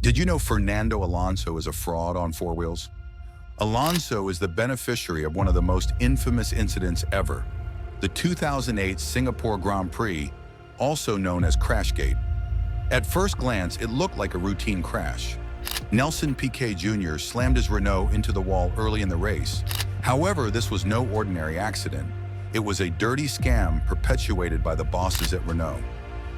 Did you know Fernando Alonso is a fraud on four wheels? Alonso is the beneficiary of one of the most infamous incidents ever, the 2008 Singapore Grand Prix, also known as Crashgate. At first glance, it looked like a routine crash. Nelson Piquet Jr. slammed his Renault into the wall early in the race. However, this was no ordinary accident. It was a dirty scam perpetuated by the bosses at Renault.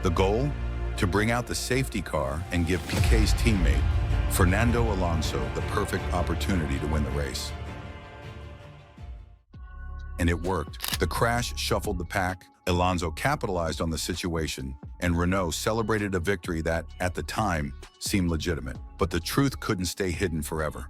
The goal? To bring out the safety car and give Piquet's teammate, Fernando Alonso, the perfect opportunity to win the race. And it worked. The crash shuffled the pack, Alonso capitalized on the situation, and Renault celebrated a victory that, at the time, seemed legitimate. But the truth couldn't stay hidden forever.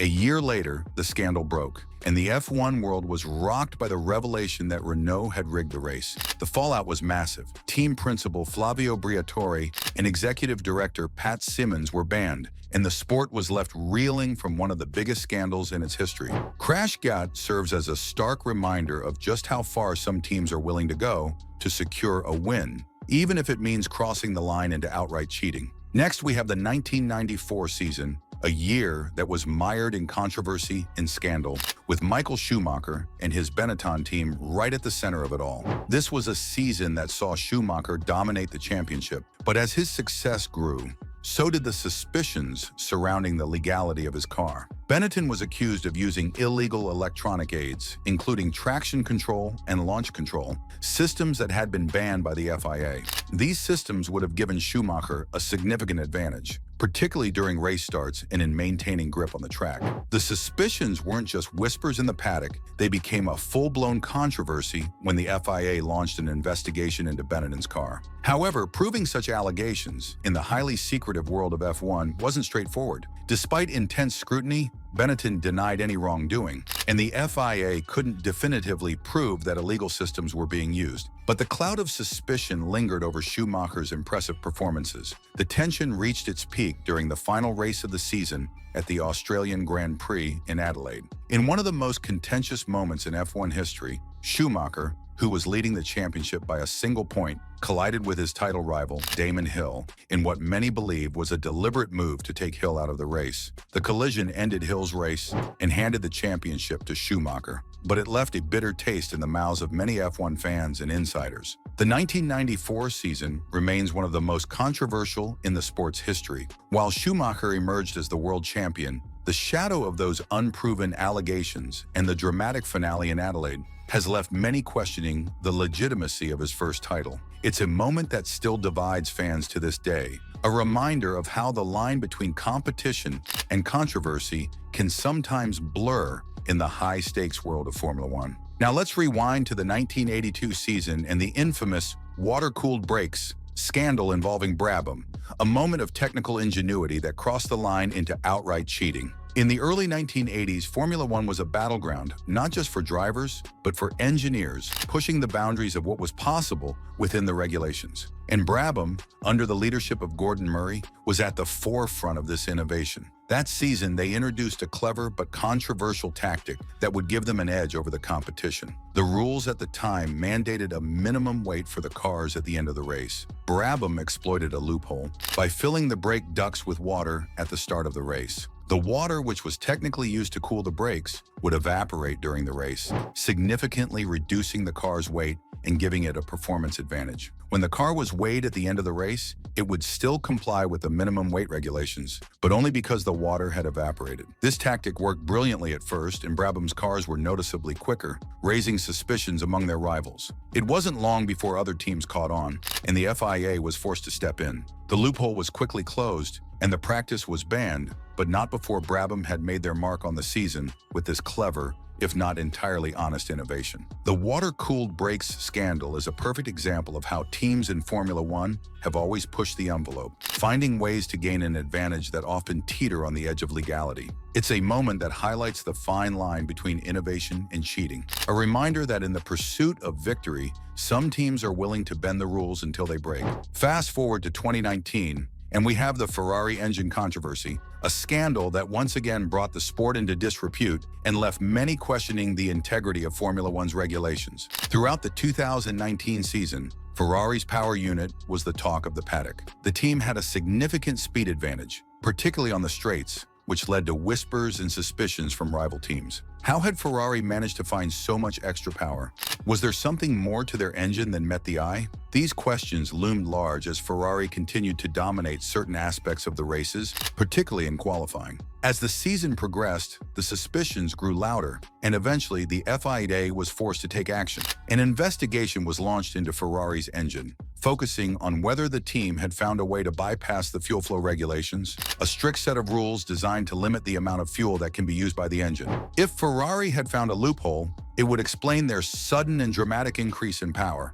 A year later, the scandal broke, and the F1 world was rocked by the revelation that Renault had rigged the race. The fallout was massive. Team principal Flavio Briatore and executive director Pat Simmons were banned, and the sport was left reeling from one of the biggest scandals in its history. Crashgate serves as a stark reminder of just how far some teams are willing to go to secure a win, even if it means crossing the line into outright cheating. Next, we have the 1994 season, a year that was mired in controversy and scandal, with Michael Schumacher and his Benetton team right at the center of it all. This was a season that saw Schumacher dominate the championship, but as his success grew, so did the suspicions surrounding the legality of his car. Benetton was accused of using illegal electronic aids, including traction control and launch control, systems that had been banned by the FIA. These systems would have given Schumacher a significant advantage, particularly during race starts and in maintaining grip on the track. The suspicions weren't just whispers in the paddock, they became a full-blown controversy when the FIA launched an investigation into Benetton's car. However, proving such allegations in the highly secretive world of F1 wasn't straightforward. Despite intense scrutiny, Benetton denied any wrongdoing, and the FIA couldn't definitively prove that illegal systems were being used. But the cloud of suspicion lingered over Schumacher's impressive performances. The tension reached its peak during the final race of the season at the Australian Grand Prix in Adelaide. In one of the most contentious moments in F1 history, Schumacher, who was leading the championship by a single point, collided with his title rival, Damon Hill, in what many believe was a deliberate move to take Hill out of the race. The collision ended Hill's race and handed the championship to Schumacher, but it left a bitter taste in the mouths of many F1 fans and insiders. The 1994 season remains one of the most controversial in the sport's history. While Schumacher emerged as the world champion, the shadow of those unproven allegations and the dramatic finale in Adelaide has left many questioning the legitimacy of his first title. It's a moment that still divides fans to this day, a reminder of how the line between competition and controversy can sometimes blur in the high-stakes world of Formula One. Now let's rewind to the 1982 season and the infamous water-cooled brakes scandal involving Brabham, a moment of technical ingenuity that crossed the line into outright cheating. In the early 1980s, Formula One was a battleground, not just for drivers, but for engineers, pushing the boundaries of what was possible within the regulations. And Brabham, under the leadership of Gordon Murray, was at the forefront of this innovation. That season, they introduced a clever but controversial tactic that would give them an edge over the competition. The rules at the time mandated a minimum weight for the cars at the end of the race. Brabham exploited a loophole by filling the brake ducts with water at the start of the race. The water, which was technically used to cool the brakes, would evaporate during the race, significantly reducing the car's weight and giving it a performance advantage. When the car was weighed at the end of the race, it would still comply with the minimum weight regulations, but only because the water had evaporated. This tactic worked brilliantly at first, and Brabham's cars were noticeably quicker, raising suspicions among their rivals. It wasn't long before other teams caught on, and the FIA was forced to step in. The loophole was quickly closed, and the practice was banned, but not before Brabham had made their mark on the season with this clever, if not entirely honest innovation. The water-cooled brakes scandal is a perfect example of how teams in Formula One have always pushed the envelope, finding ways to gain an advantage that often teeter on the edge of legality. It's a moment that highlights the fine line between innovation and cheating, a reminder that in the pursuit of victory, some teams are willing to bend the rules until they break. Fast forward to 2019, and we have the Ferrari engine controversy, a scandal that once again brought the sport into disrepute and left many questioning the integrity of Formula One's regulations. Throughout the 2019 season, Ferrari's power unit was the talk of the paddock. The team had a significant speed advantage, particularly on the straights, which led to whispers and suspicions from rival teams. How had Ferrari managed to find so much extra power? Was there something more to their engine than met the eye? These questions loomed large as Ferrari continued to dominate certain aspects of the races, particularly in qualifying. As the season progressed, the suspicions grew louder, and eventually the FIA was forced to take action. An investigation was launched into Ferrari's engine, focusing on whether the team had found a way to bypass the fuel flow regulations, a strict set of rules designed to limit the amount of fuel that can be used by the engine. If Ferrari had found a loophole, it would explain their sudden and dramatic increase in power.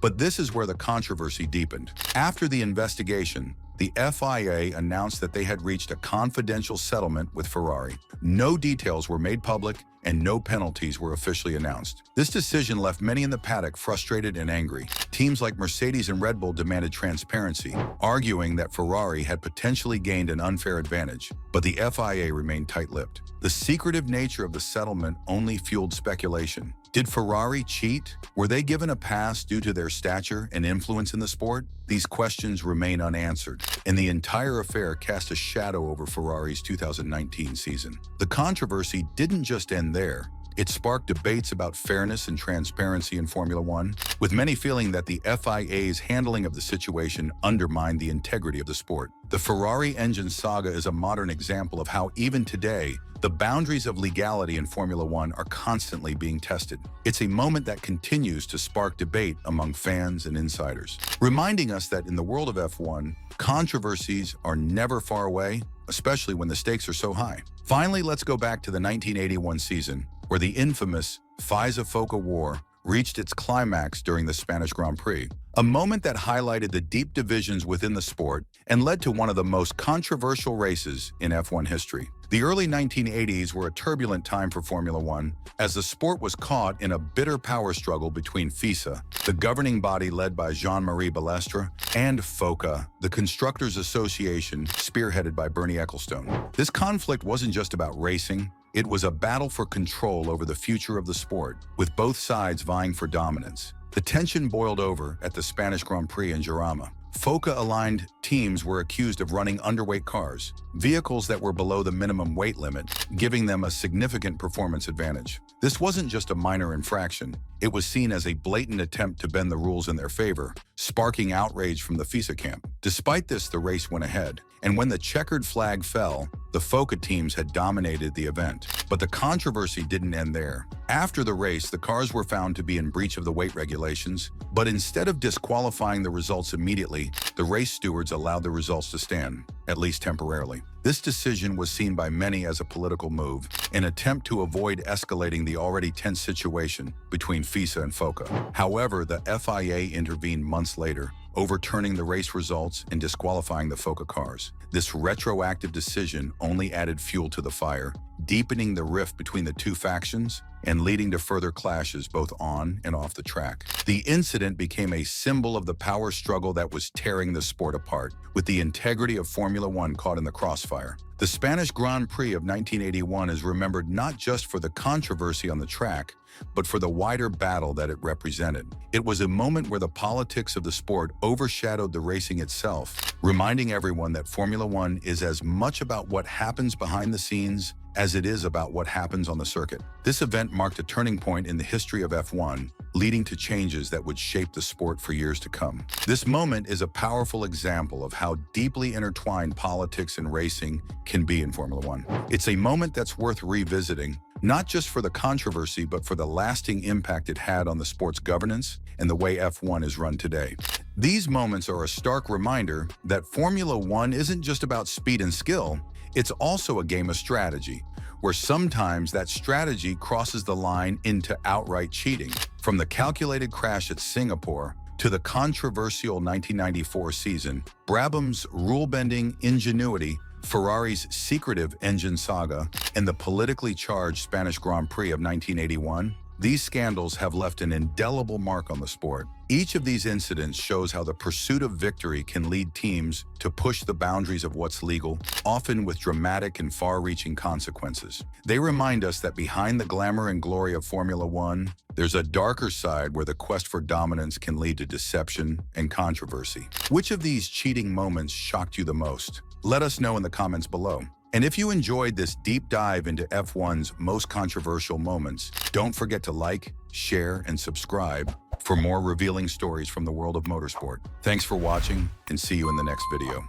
But this is where the controversy deepened. After the investigation, the FIA announced that they had reached a confidential settlement with Ferrari. No details were made public, and no penalties were officially announced. This decision left many in the paddock frustrated and angry. Teams like Mercedes and Red Bull demanded transparency, arguing that Ferrari had potentially gained an unfair advantage, but the FIA remained tight-lipped. The secretive nature of the settlement only fueled speculation. Did Ferrari cheat? Were they given a pass due to their stature and influence in the sport? These questions remain unanswered, and the entire affair cast a shadow over Ferrari's 2019 season. The controversy didn't just end there. It sparked debates about fairness and transparency in Formula One, with many feeling that the FIA's handling of the situation undermined the integrity of the sport. The Ferrari engine saga is a modern example of how, even today, the boundaries of legality in Formula One are constantly being tested. It's a moment that continues to spark debate among fans and insiders, reminding us that in the world of F1, controversies are never far away, especially when the stakes are so high. Finally, let's go back to the 1981 season, where the infamous FISA-FOCA war reached its climax during the Spanish Grand Prix, a moment that highlighted the deep divisions within the sport and led to one of the most controversial races in F1 history. The early 1980s were a turbulent time for Formula One, as the sport was caught in a bitter power struggle between FISA, the governing body led by Jean-Marie Balestre, and FOCA, the Constructors Association spearheaded by Bernie Ecclestone. This conflict wasn't just about racing. It was a battle for control over the future of the sport, with both sides vying for dominance. The tension boiled over at the Spanish Grand Prix in Jarama. FOCA-aligned teams were accused of running underweight cars, vehicles that were below the minimum weight limit, giving them a significant performance advantage. This wasn't just a minor infraction. It was seen as a blatant attempt to bend the rules in their favor, sparking outrage from the FISA camp. Despite this, the race went ahead, and when the checkered flag fell, the FOCA teams had dominated the event. But the controversy didn't end there. After the race, the cars were found to be in breach of the weight regulations, but instead of disqualifying the results immediately, the race stewards allowed the results to stand, at least temporarily. This decision was seen by many as a political move, an attempt to avoid escalating the already tense situation between FISA and FOCA. However, the FIA intervened months later, overturning the race results and disqualifying the FOCA cars. This retroactive decision only added fuel to the fire, deepening the rift between the two factions and leading to further clashes both on and off the track. The incident became a symbol of the power struggle that was tearing the sport apart, with the integrity of Formula One caught in the crossfire. The Spanish Grand Prix of 1981 is remembered not just for the controversy on the track, but for the wider battle that it represented. It was a moment where the politics of the sport overshadowed the racing itself, reminding everyone that Formula One is as much about what happens behind the scenes as it is about what happens on the circuit. This event marked a turning point in the history of F1, leading to changes that would shape the sport for years to come. This moment is a powerful example of how deeply intertwined politics and racing can be in Formula One. It's a moment that's worth revisiting, not just for the controversy, but for the lasting impact it had on the sport's governance and the way F1 is run today. These moments are a stark reminder that Formula One isn't just about speed and skill, it's also a game of strategy, where sometimes that strategy crosses the line into outright cheating. From the calculated crash at Singapore to the controversial 1994 season, Brabham's rule-bending ingenuity, Ferrari's secretive engine saga, and the politically charged Spanish Grand Prix of 1981, these scandals have left an indelible mark on the sport. Each of these incidents shows how the pursuit of victory can lead teams to push the boundaries of what's legal, often with dramatic and far-reaching consequences. They remind us that behind the glamour and glory of Formula One, there's a darker side where the quest for dominance can lead to deception and controversy. Which of these cheating moments shocked you the most? Let us know in the comments below. And if you enjoyed this deep dive into F1's most controversial moments, don't forget to like, share, and subscribe for more revealing stories from the world of motorsport. Thanks for watching, and see you in the next video.